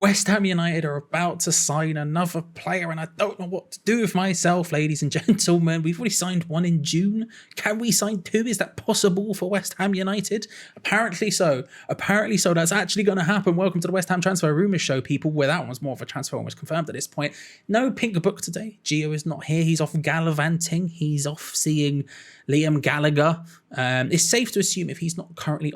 West Ham United are about to sign another player, and I don't know what to do with myself, ladies and gentlemen. We've already signed one in June. Can we sign two? Is that possible for West Ham United? Apparently so. Apparently so. That's actually going to happen. Welcome to the West Ham Transfer Rumours Show, people, where that one's more of a transfer almost confirmed at this point. No Pink Book today. Gio is not here. He's off gallivanting. He's off seeing Liam Gallagher. It's safe to assume if he's not currently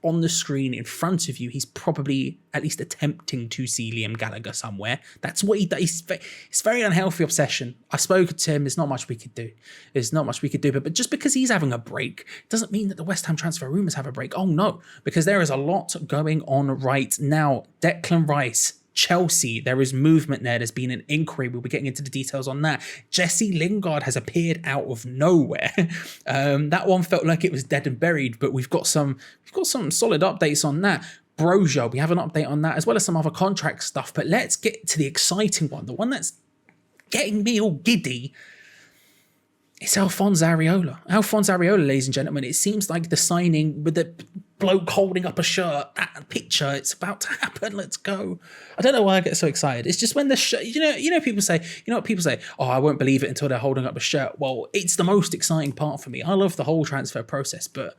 on the screen in front of you, he's probably at least attempting to see Liam Gallagher somewhere. That's what he does. It's very unhealthy obsession. I spoke to him. There's not much we could do. But just because he's having a break doesn't mean that the West Ham transfer rumours have a break. Oh no, because there is a lot going on right now. Declan Rice, Chelsea, there is movement there. There's been an inquiry. We'll be getting into the details on that. Jesse Lingard has appeared out of nowhere. That one felt like it was dead and buried, but we've got some solid updates on that. Broja, we have an update on that, as well as some other contract stuff. But let's get to the exciting one, the one that's getting me all giddy. It's Alphonse Areola. Alphonse Areola, ladies and gentlemen. It seems like the signing with the bloke holding up a shirt, that picture, it's about to happen. Let's go. I don't know why I get so excited. It's just when the shirt, people say, oh, I won't believe it until they're holding up a shirt. Well, it's the most exciting part for me. I love the whole transfer process, but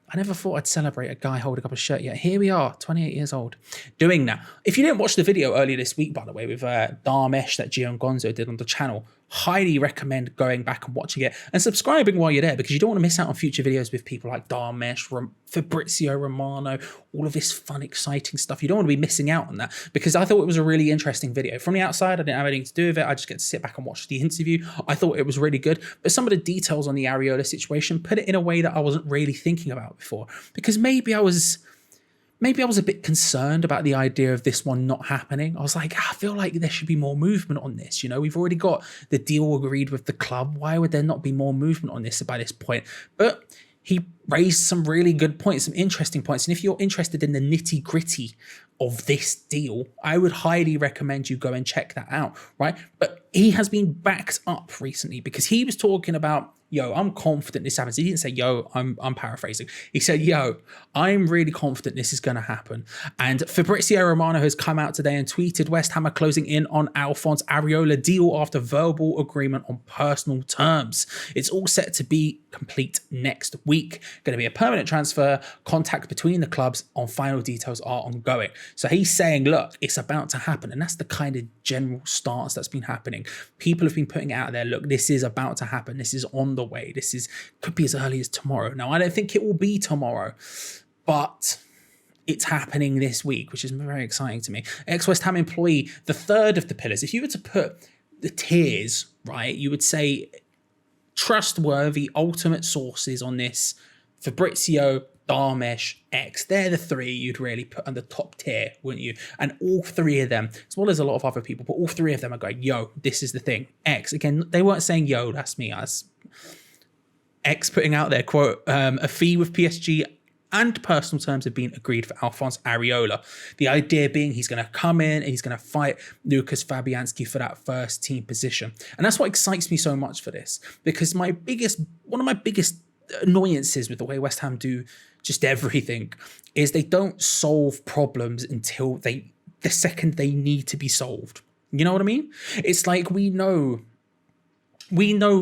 I never thought I'd celebrate a guy holding up a shirt yet. Here we are, 28 years old, doing that. If you didn't watch the video earlier this week, by the way, with Darmesh that Gio and Gonzo did on the channel, highly recommend going back and watching it and subscribing while you're there, because you don't want to miss out on future videos with people like Darmesh, Fabrizio Romano, all of this fun, exciting stuff. You don't want to be missing out on that, because I thought it was a really interesting video. From the outside, I didn't have anything to do with it. I just get to sit back and watch the interview. I thought it was really good, but some of the details on the Areola situation put it in a way that I wasn't really thinking about before, because maybe I was a bit concerned about the idea of this one not happening. I was like, I feel like there should be more movement on this. We've already got the deal agreed with the club. Why would there not be more movement on this by this point? But he raised some really good points, some interesting points. And if you're interested in the nitty gritty of this deal, I would highly recommend you go and check that out, right? But he has been backed up recently, because he was talking about, yo, I'm confident this happens. He didn't say, yo, I'm paraphrasing. He said, yo, I'm really confident this is going to happen. And Fabrizio Romano has come out today and tweeted, West Ham are closing in on Alphonse Areola deal after verbal agreement on personal terms. It's all set to be complete next week. Going to be a permanent transfer. Contact between the clubs on final details are ongoing. So he's saying, look, it's about to happen. And that's the kind of general stance that's been happening. People have been putting out there, look, this is about to happen. This is on the way. Could be as early as tomorrow. Now, I don't think it will be tomorrow, but it's happening this week, which is very exciting to me. Ex-West Ham employee, the third of the pillars. If you were to put the tiers, right, you would say trustworthy, ultimate sources on this: Fabrizio, Darmesh, X. They're the three you'd really put on the top tier, wouldn't you? And all three of them, as well as a lot of other people, but all three of them are going, yo, this is the thing. X, again, they weren't saying, yo, that's me. That's X putting out their quote, a fee with PSG and personal terms have been agreed for Alphonse Areola. The idea being he's going to come in and he's going to fight Lucas Fabianski for that first team position. And that's what excites me so much for this, because one of my biggest annoyances with the way West Ham do just everything is they don't solve problems until the second they need to be solved. You know what I mean? It's like we know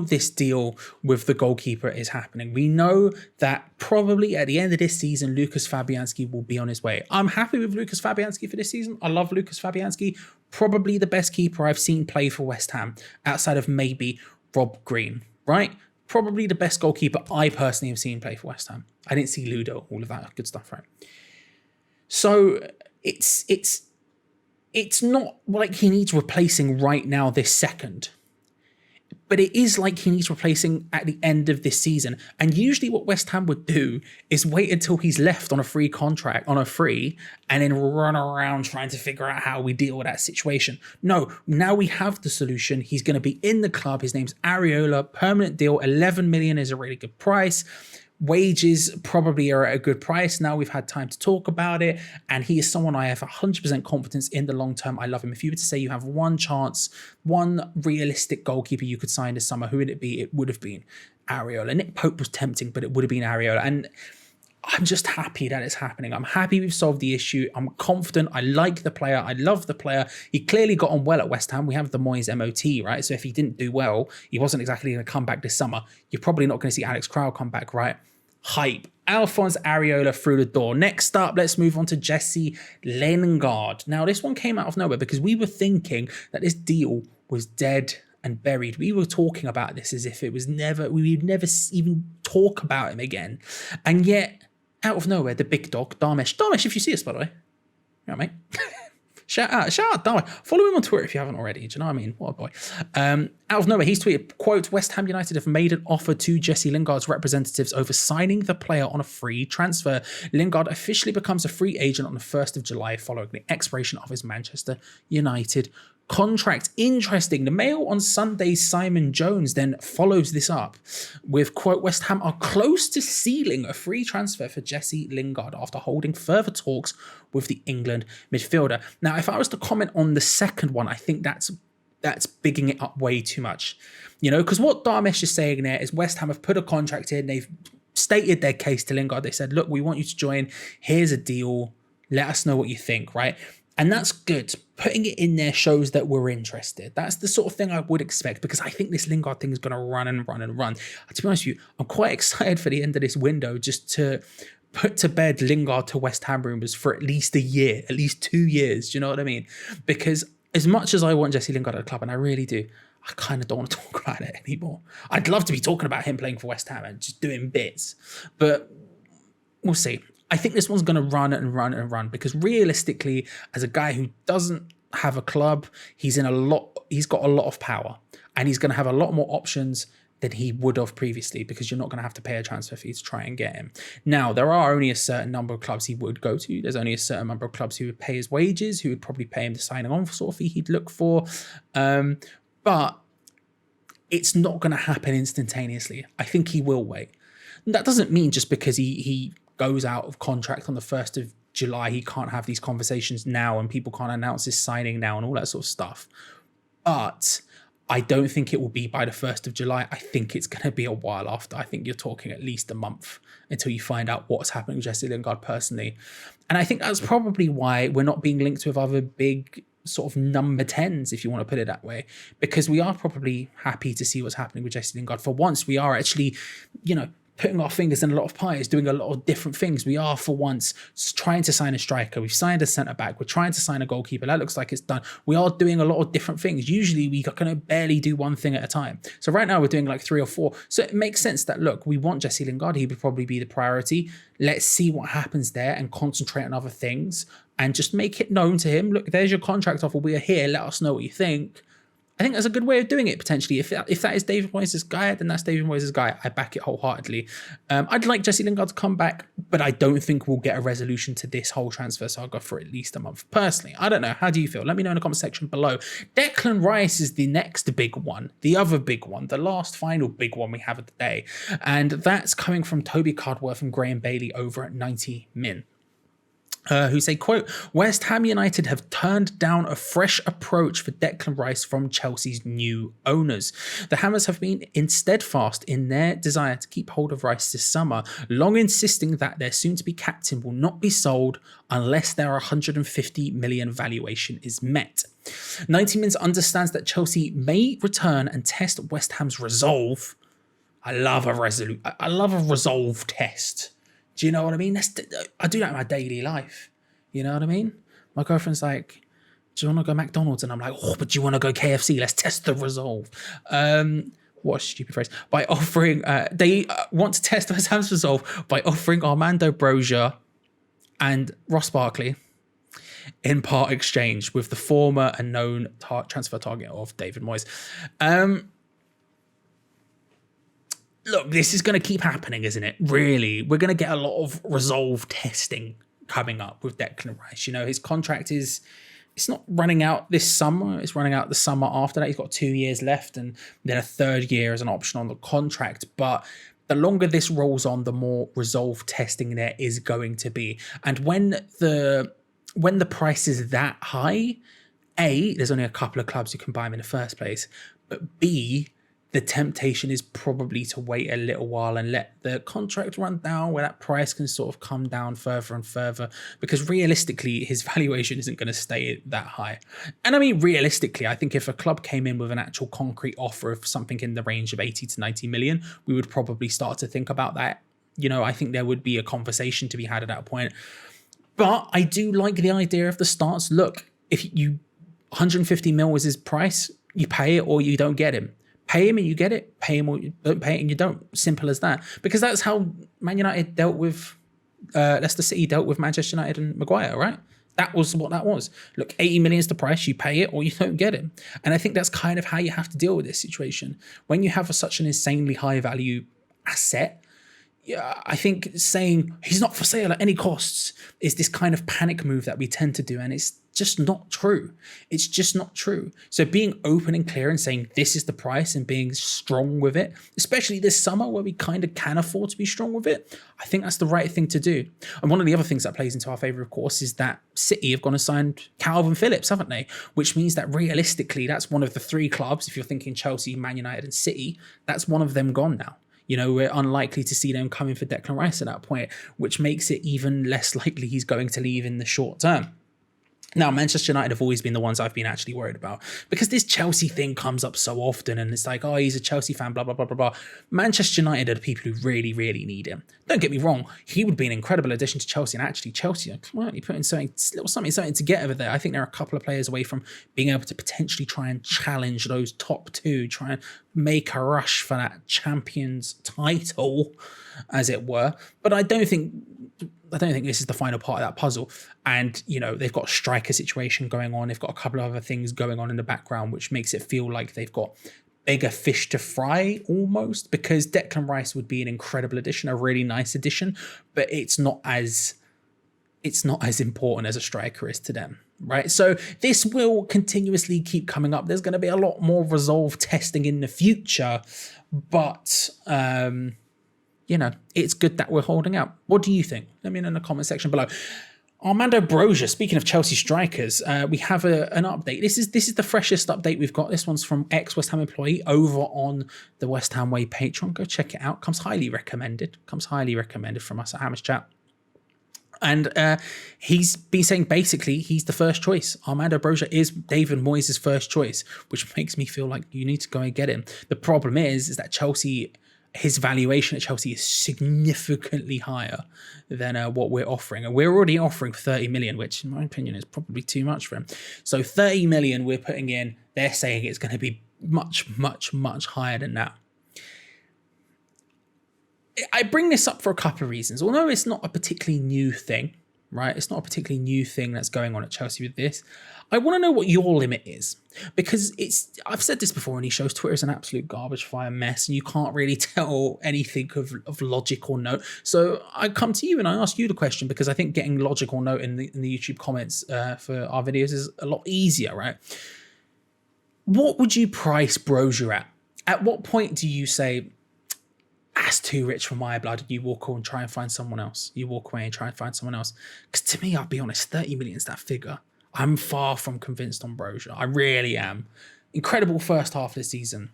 this deal with the goalkeeper is happening. We know that probably at the end of this season, Lucas Fabianski will be on his way. I'm happy with Lucas Fabianski for this season. I love Lucas Fabianski. Probably the best keeper I've seen play for West Ham, outside of maybe Rob Green, right? Probably the best goalkeeper I personally have seen play for West Ham. I didn't see Ludo, all of that good stuff, right? So it's not like he needs replacing right now this second. But it is like he needs replacing at the end of this season. And usually what West Ham would do is wait until he's left on a free contract, and then run around trying to figure out how we deal with that situation. No, now we have the solution. He's going to be in the club. His name's Areola, permanent deal. 11 million is a really good price. Wages probably are at a good price. Now we've had time to talk about it, and he is someone I have 100% confidence in the long term. I love him. If you were to say you have one chance, one realistic goalkeeper you could sign this summer, who would it be? It would have been Areola. Nick Pope was tempting, but it would have been Areola. And I'm just happy that it's happening. I'm happy we've solved the issue. I'm confident. I like the player. I love the player. He clearly got on well at West Ham. We have the Moyes MOT, right? So if he didn't do well, he wasn't exactly going to come back this summer. You're probably not going to see Alex Crowell come back, right? Hype. Alphonse Areola through the door. Next up, let's move on to Jesse Lingard. Now, this one came out of nowhere because we were thinking that this deal was dead and buried. We were talking about this as if it was never, we would never even talk about him again. And yet, out of nowhere, the big dog, Darmesh. Darmesh, if you see us, by the way. You know what I mean? Shout out, Darmesh. Follow him on Twitter if you haven't already. Do you know what I mean? What a boy. Out of nowhere, he's tweeted, quote, West Ham United have made an offer to Jesse Lingard's representatives over signing the player on a free transfer. Lingard officially becomes a free agent on the 1st of July following the expiration of his Manchester United contract. Interesting. The Mail on Sunday's Simon Jones then follows this up with, quote, West Ham are close to sealing a free transfer for Jesse Lingard after holding further talks with the England midfielder. Now, if I was to comment on the second one, I think that's bigging it up way too much. You know, because what Darmesh is saying there is West Ham have put a contract in, they've stated their case to Lingard. They said, look, we want you to join. Here's a deal. Let us know what you think, right? And that's good. Putting it in there shows that we're interested. That's the sort of thing I would expect because I think this Lingard thing is going to run and run and run. To be honest with you, I'm quite excited for the end of this window just to put to bed Lingard to West Ham rumours for at least a year, at least 2 years. Do you know what I mean? Because as much as I want Jesse Lingard at the club, and I really do, I kind of don't want to talk about it anymore. I'd love to be talking about him playing for West Ham and just doing bits, but we'll see. I think this one's going to run and run and run because realistically, as a guy who doesn't have a club, he's got a lot of power and he's going to have a lot more options than he would have previously because you're not going to have to pay a transfer fee to try and get him. Now, there are only a certain number of clubs he would go to. There's only a certain number of clubs who would pay his wages, who would probably pay him the signing on sort of fee he'd look for. But it's not going to happen instantaneously. I think he will wait. That doesn't mean just because he goes out of contract on the 1st of July, he can't have these conversations now and people can't announce his signing now and all that sort of stuff. But I don't think it will be by the 1st of July. I think it's going to be a while after. I think you're talking at least a month until you find out what's happening with Jesse Lingard personally. And I think that's probably why we're not being linked with other big sort of number 10s, if you want to put it that way, because we are probably happy to see what's happening with Jesse Lingard. For once, we are actually, you know, putting our fingers in a lot of pies, doing a lot of different things. We are, for once, trying to sign a striker. We've signed a centre-back. We're trying to sign a goalkeeper. That looks like it's done. We are doing a lot of different things. Usually, we can barely do one thing at a time. So right now, we're doing like 3 or 4. So it makes sense that, look, we want Jesse Lingard. He would probably be the priority. Let's see what happens there and concentrate on other things and just make it known to him, look, there's your contract offer. We are here. Let us know what you think. I think that's a good way of doing it, potentially. If that is David Moyes' guy, then that's David Moyes' guy. I back it wholeheartedly. I'd like Jesse Lingard to come back, but I don't think we'll get a resolution to this whole transfer saga for at least a month. Personally, I don't know. How do you feel? Let me know in the comment section below. Declan Rice is the next big one, the other big one, the last final big one we have of the day. And that's coming from Toby Cardworth and Graham Bailey over at 90 Min. Who say, quote, West Ham United have turned down a fresh approach for Declan Rice from Chelsea's new owners. The Hammers have been steadfast in their desire to keep hold of Rice this summer, long insisting that their soon-to-be captain will not be sold unless their 150 million valuation is met. 90 Mins understands that Chelsea may return and test West Ham's resolve. I love a resolve test. Do you know what I mean? I do that in my daily life. You know what I mean? My girlfriend's like, do you want to go McDonald's? And I'm like, oh, but do you want to go KFC? Let's test the resolve. What a stupid phrase. By offering, they want to test West Ham's resolve by offering Armando Broja and Ross Barkley in part exchange with the former and known transfer target of David Moyes. Look, this is going to keep happening, isn't it? Really, we're going to get a lot of resolve testing coming up with Declan Rice. You know, his contract it's not running out this summer. It's running out the summer after that. He's got 2 years left and then a third year as an option on the contract. But the longer this rolls on, the more resolve testing there is going to be. And when the price is that high, A, there's only a couple of clubs who can buy him in the first place. But B, the temptation is probably to wait a little while and let the contract run down where that price can sort of come down further and further, because realistically his valuation isn't going to stay that high. And I mean, realistically, I think if a club came in with an actual concrete offer of something in the range of 80 to 90 million, we would probably start to think about that. You know, I think there would be a conversation to be had at that point. But I do like the idea of the stance. Look, if you 150 mil was his price, you pay it or you don't get him. Pay him and you get it. Pay him or you don't pay it and you don't. Simple as that. Because that's how Man United dealt with, Leicester City dealt with Manchester United and Maguire, right? That was what that was. Look, 80 million is the price. You pay it or you don't get it. And I think that's kind of how you have to deal with this situation. When you have such an insanely high value asset, yeah, I think saying he's not for sale at any costs is this kind of panic move that we tend to do. And it's just not true. It's just not true. So being open and clear and saying this is the price and being strong with it, especially this summer where we kind of can afford to be strong with it, I think that's the right thing to do. And one of the other things that plays into our favour, of course, is that City have gone and signed Calvin Phillips, haven't they? Which means that realistically, that's one of the three clubs, if you're thinking Chelsea, Man United and City, that's one of them gone now. You know, we're unlikely to see them coming for Declan Rice at that point, which makes it even less likely he's going to leave in the short term. Now, Manchester United have always been the ones I've been actually worried about, because this Chelsea thing comes up so often and it's like, oh, he's a Chelsea fan, blah, blah, blah, blah, blah. Manchester United are the people who really, really need him. Don't get me wrong. He would be an incredible addition to Chelsea, and actually Chelsea are quietly putting something together there. I think they're a couple of players away from being able to potentially try and challenge those top two, try and make a rush for that Champions title, as it were. But I don't think this is the final part of that puzzle. And, you know, they've got a striker situation going on. They've got a couple of other things going on in the background, which makes it feel like they've got bigger fish to fry almost, because Declan Rice would be an incredible addition, a really nice addition, but it's not as important as a striker is to them, right? So this will continuously keep coming up. There's going to be a lot more resolve testing in the future, but you know, it's good that we're holding out. What do you think? Let me know in the comment section below. Armando Broja, speaking of Chelsea strikers, we have an update. This is the freshest update we've got. This one's from ex-West Ham employee over on the West Ham Way Patreon. Go check it out. Comes highly recommended from us at Hammers Chat. And he's been saying basically he's the first choice. Armando Broja is David Moyes' first choice, which makes me feel like you need to go and get him. The problem is that Chelsea, his valuation at Chelsea is significantly higher than what we're offering. And we're already offering 30 million, which in my opinion is probably too much for him. So 30 million we're putting in. They're saying it's going to be much, much, much higher than that. I bring this up for a couple of reasons. Although it's not a particularly new thing, right? It's not a particularly new thing that's going on at Chelsea with this. I want to know what your limit is, because I've said this before on these shows, Twitter is an absolute garbage fire mess and you can't really tell anything of logic or note. So I come to you and I ask you the question, because I think getting logic or note in the YouTube comments for our videos is a lot easier, right? What would you price Broja at? At what point do you say, that's too rich for my blood, you walk away and try and find someone else? You walk away and try and find someone else. Because to me, I'll be honest, 30 million is that figure. I'm far from convinced on Broja. I really am. Incredible first half of the season.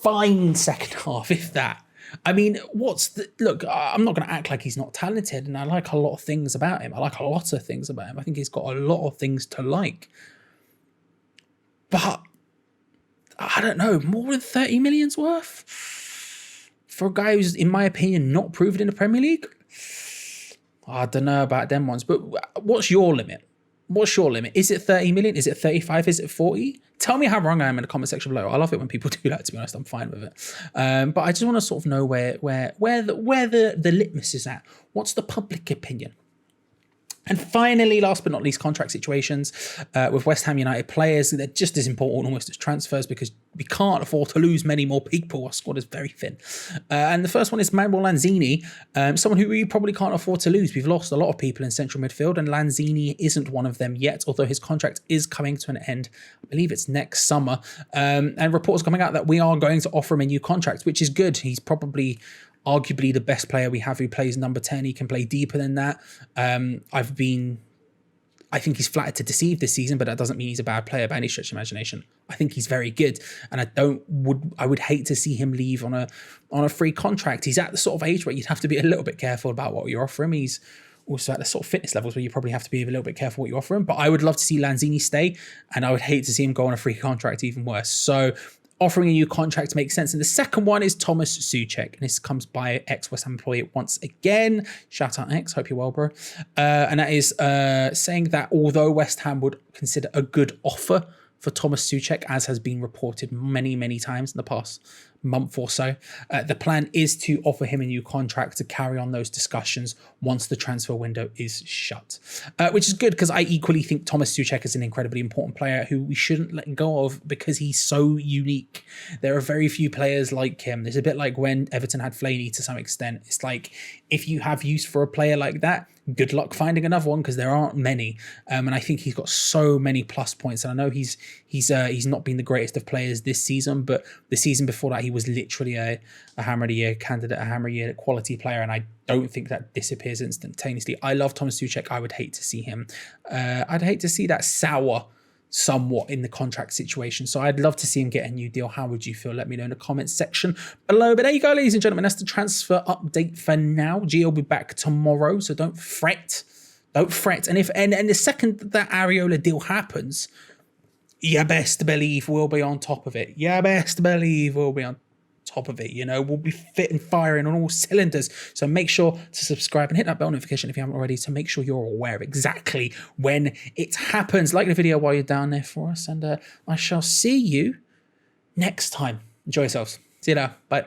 Fine second half, if that. I mean, look, I'm not going to act like he's not talented, and I like a lot of things about him. I like a lot of things about him. I think he's got a lot of things to like. But, I don't know, more than 30 million's worth? For a guy who's, in my opinion, not proven in the Premier League? I don't know about them ones, but what's your limit? What's your limit? Is it 30 million? Is it 35? Is it 40? Tell me how wrong I am in the comment section below. I love it when people do that, to be honest. I'm fine with it. But I just want to sort of know where the litmus is at. What's the public opinion? And finally, last but not least, contract situations with West Ham United players. They're just as important almost as transfers, because we can't afford to lose many more people. Our squad is very thin. And the first one is Manuel Lanzini, someone who we probably can't afford to lose. We've lost a lot of people in central midfield, and Lanzini isn't one of them yet, although his contract is coming to an end. I believe it's next summer. And reports coming out that we are going to offer him a new contract, which is good. He's probably arguably the best player we have who plays number 10. He can play deeper than that. I've been I think he's flattered to deceive this season, but that doesn't mean he's a bad player by any stretch of imagination. I think he's very good, and I would hate to see him leave on a free contract. He's at the sort of age where you'd have to be a little bit careful about what you offer him. He's also at the sort of fitness levels where you probably have to be a little bit careful what you offer him. But I would love to see Lanzini stay, and I would hate to see him go on a free contract, even worse. So offering a new contract makes sense. And the second one is Thomas Soucek. And this comes by ex-West Ham employee once again. Shout out X, hope you're well, bro. And that is saying that although West Ham would consider a good offer for Thomas Soucek, as has been reported many, many times in the past month or so, the plan is to offer him a new contract to carry on those discussions once the transfer window is shut, which is good because I equally think Thomas Soucek is an incredibly important player who we shouldn't let go of because he's so unique. There are very few players like him. It's a bit like when Everton had Flaney to some extent. It's like, if you have use for a player like that, good luck finding another one because there aren't many. And I think he's got so many plus points. And I know he's not been the greatest of players this season, but the season before that he was literally a Hammer of the Year candidate, a Hammer of the Year quality player, and I don't think that disappears instantaneously. I love Thomas Soucek. I would hate to see him. I'd hate to see that sour somewhat in the contract situation. So I'd love to see him get a new deal. How would you feel? Let me know in the comments section below. But there you go, ladies and gentlemen. That's the transfer update for now. Gio will be back tomorrow, so don't fret. Don't fret. And the second that Areola deal happens, you best believe we'll be on top of it. You best believe we'll be on top of it. You know, we'll be fit and firing on all cylinders. So make sure to subscribe and hit that bell notification if you haven't already to make sure you're aware exactly when it happens. Like the video while you're down there for us, and I shall see you next time. Enjoy yourselves. See you later. Bye.